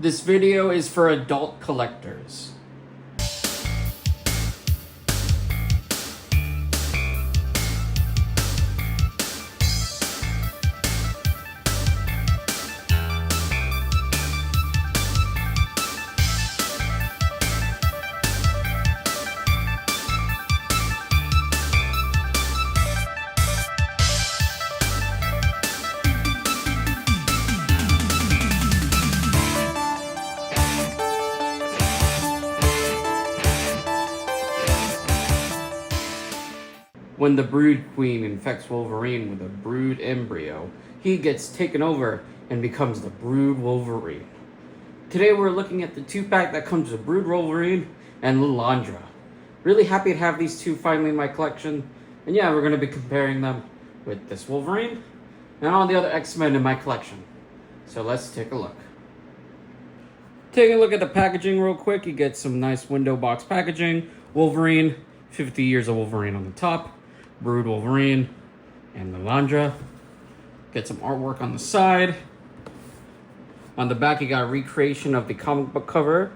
This video is for adult collectors. When the Brood Queen infects Wolverine with a Brood embryo, he gets taken over and becomes the Brood Wolverine. Today we're looking at the 2-pack that comes with Brood Wolverine and Lilandra. Really happy to have these two finally in my collection. And yeah, we're going to be comparing them with this Wolverine and all the other X-Men in my collection. So let's take a look. Taking a look at the packaging real quick, you get some nice window box packaging. Wolverine, 50 years of Wolverine on the top. Brood Wolverine and Lilandra. Get some artwork on the side. On the back, you got a recreation of the comic book cover.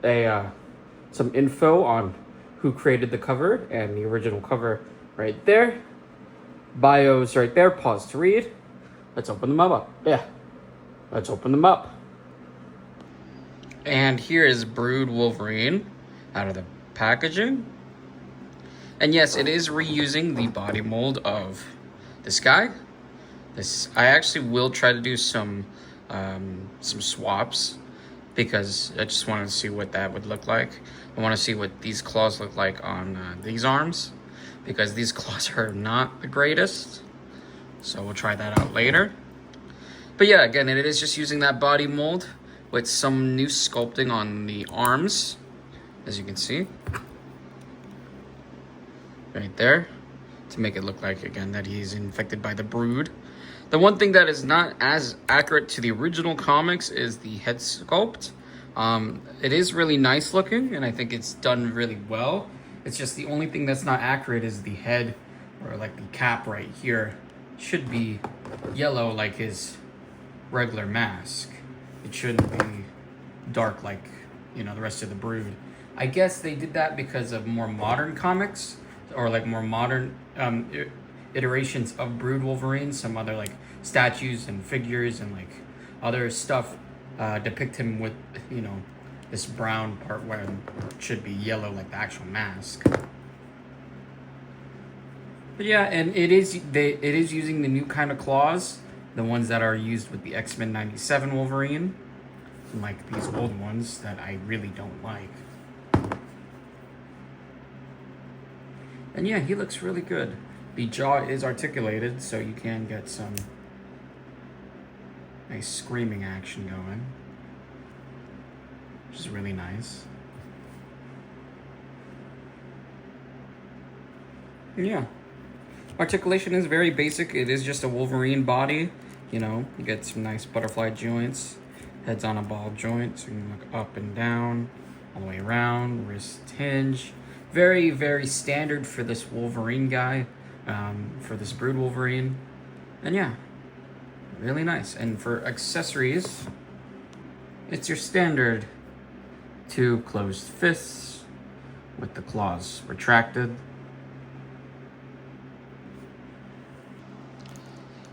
Some info on who created the cover and the original cover right there. Bios right there. Pause to read. Let's open them up. Yeah, let's open them up. And here is Brood Wolverine out of the packaging. And yes, it is reusing the body mold of this guy. I actually will try to do some swaps because I just wanted to see what that would look like. I want to see what these claws look like on these arms because these claws are not the greatest. So we'll try that out later. But yeah, again, it is just using that body mold with some new sculpting on the arms, as you can see. Right there, to make it look like, again, that he's infected by the Brood. The one thing that is not as accurate to the original comics is the head sculpt. It is really nice looking, and I think it's done really well. It's just the only thing that's not accurate is the head, or like the cap right here, should be yellow like his regular mask. It shouldn't be dark like, you know, the rest of the Brood. I guess they did that because of more modern comics, or like more modern iterations of Brood Wolverine. Some other like statues and figures and like other stuff depict him with, you know, this brown part where it should be yellow like the actual mask. But yeah, and it is using the new kind of claws, the ones that are used with the X-Men 97 Wolverine, like these old ones that I really don't like. And yeah, he looks really good. The jaw is articulated, so you can get some nice screaming action going, which is really nice. And yeah, articulation is very basic. It is just a Wolverine body. You know, you get some nice butterfly joints. Head's on a ball joint, so you can look up and down, all the way around. Wrist hinge. Very, very standard for this Wolverine guy, for this Brood Wolverine. And yeah, really nice. And for accessories, it's your standard 2 closed fists with the claws retracted.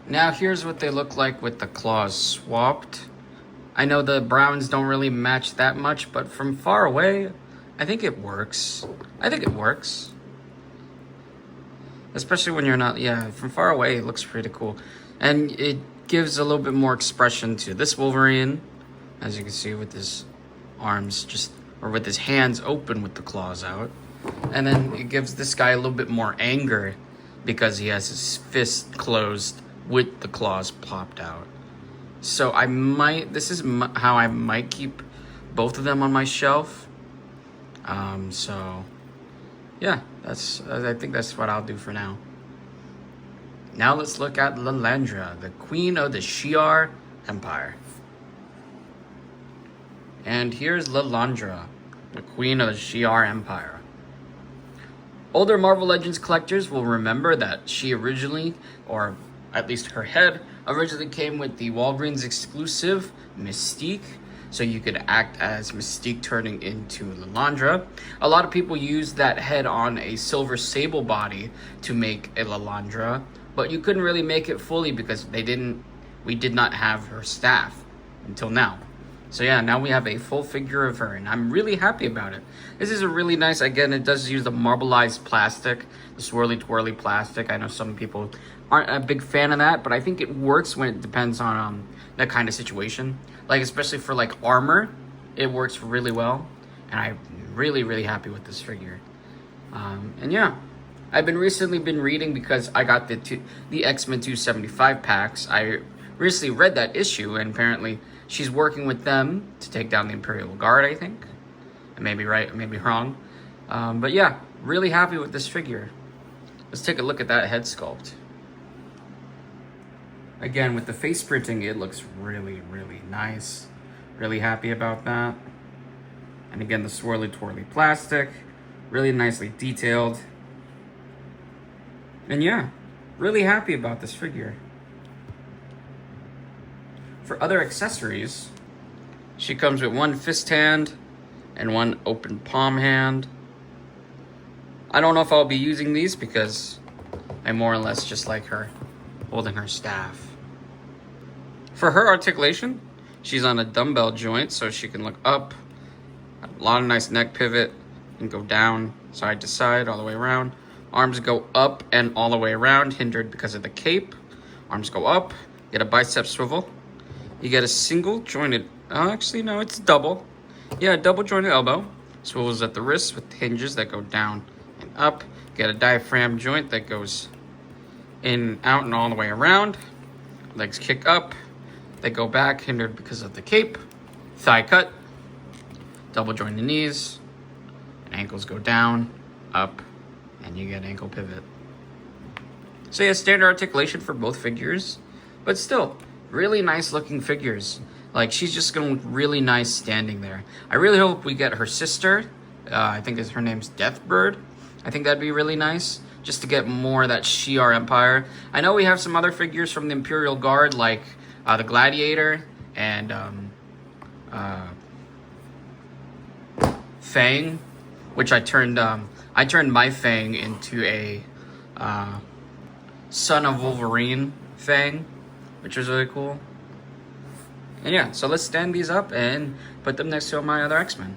Now here's what they look like with the claws swapped. I know the browns don't really match that much, but from far away, I think it works. Especially when you're not, yeah, from far away, it looks pretty cool. And it gives a little bit more expression to this Wolverine, as you can see with his arms or with his hands open with the claws out. And then it gives this guy a little bit more anger because he has his fist closed with the claws popped out. So this is how I might keep both of them on my shelf. So yeah, I think that's what I'll do for now. Now let's look at Lilandra, the queen of the Shi'ar Empire. And here's Lilandra, the queen of the Shi'ar Empire. Older Marvel Legends collectors will remember that she originally, or at least her head, originally came with the Walgreens exclusive Mystique, so you could act as Mystique turning into Lilandra. A lot of people use that head on a silver sable body to make a Lilandra, but you couldn't really make it fully because we did not have her staff until now. So yeah, now we have a full figure of her, and I'm really happy about it. This is a really nice, again, it does use the marbleized plastic, the swirly twirly plastic. I know some people aren't a big fan of that, but I think it works when it depends on that kind of situation. Like, especially for like armor, it works really well, and I'm really, really happy with this figure. And yeah, I've recently been reading because I got the X-Men 275 packs. I recently read that issue, and apparently she's working with them to take down the Imperial Guard, I think. I may be right, I may be wrong. But yeah, really happy with this figure. Let's take a look at that head sculpt. Again, with the face printing, it looks really, really nice. Really happy about that. And again, the swirly twirly plastic, really nicely detailed. And yeah, really happy about this figure. For other accessories, she comes with one fist hand and one open palm hand. I don't know if I'll be using these because I more or less just like her holding her staff. For her articulation, she's on a dumbbell joint, so she can look up. A lot of nice neck pivot and go down side to side all the way around. Arms go up and all the way around, hindered because of the cape. Arms go up, get a bicep swivel. You get a single jointed, actually no, it's double. Yeah, double jointed elbow. Swivels at the wrist with hinges that go down and up. Get a diaphragm joint that goes in, out, and all the way around. Legs kick up. They go back, hindered because of the cape. Thigh cut. Double jointed knees. And ankles go down, up, and you get ankle pivot. So yeah, standard articulation for both figures. But still, really nice looking figures. Like, she's just gonna look really nice standing there. I really hope we get her sister. I think her name's Deathbird. I think that'd be really nice, just to get more of that Shi'ar Empire. I know we have some other figures from the Imperial Guard, like the Gladiator and Fang, which I turned my Fang into a son of Wolverine Fang, which was really cool. And yeah, so let's stand these up and put them next to my other X-Men.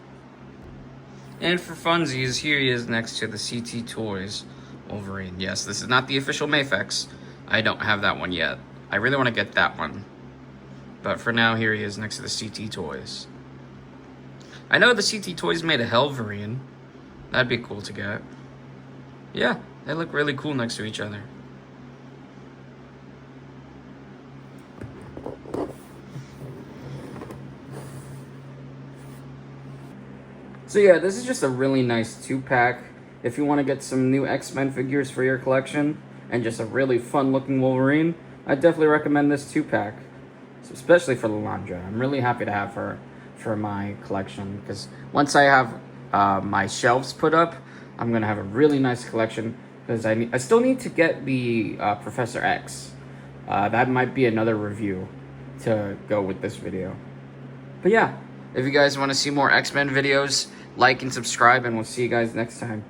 And for funsies, here he is next to the CT Toys Wolverine. Yes, this is not the official Mafex. I don't have that one yet. I really want to get that one. But for now, here he is next to the CT Toys. I know the CT Toys made a Wolverine. That'd be cool to get. Yeah, they look really cool next to each other. So yeah, this is just a really nice 2-pack. If you want to get some new X-Men figures for your collection and just a really fun looking Wolverine, I definitely recommend this 2-pack, especially for Lilandra. I'm really happy to have her for my collection because once I have my shelves put up, I'm going to have a really nice collection because I still need to get the Professor X. That might be another review to go with this video. But yeah, if you guys want to see more X-Men videos, like and subscribe, and we'll see you guys next time.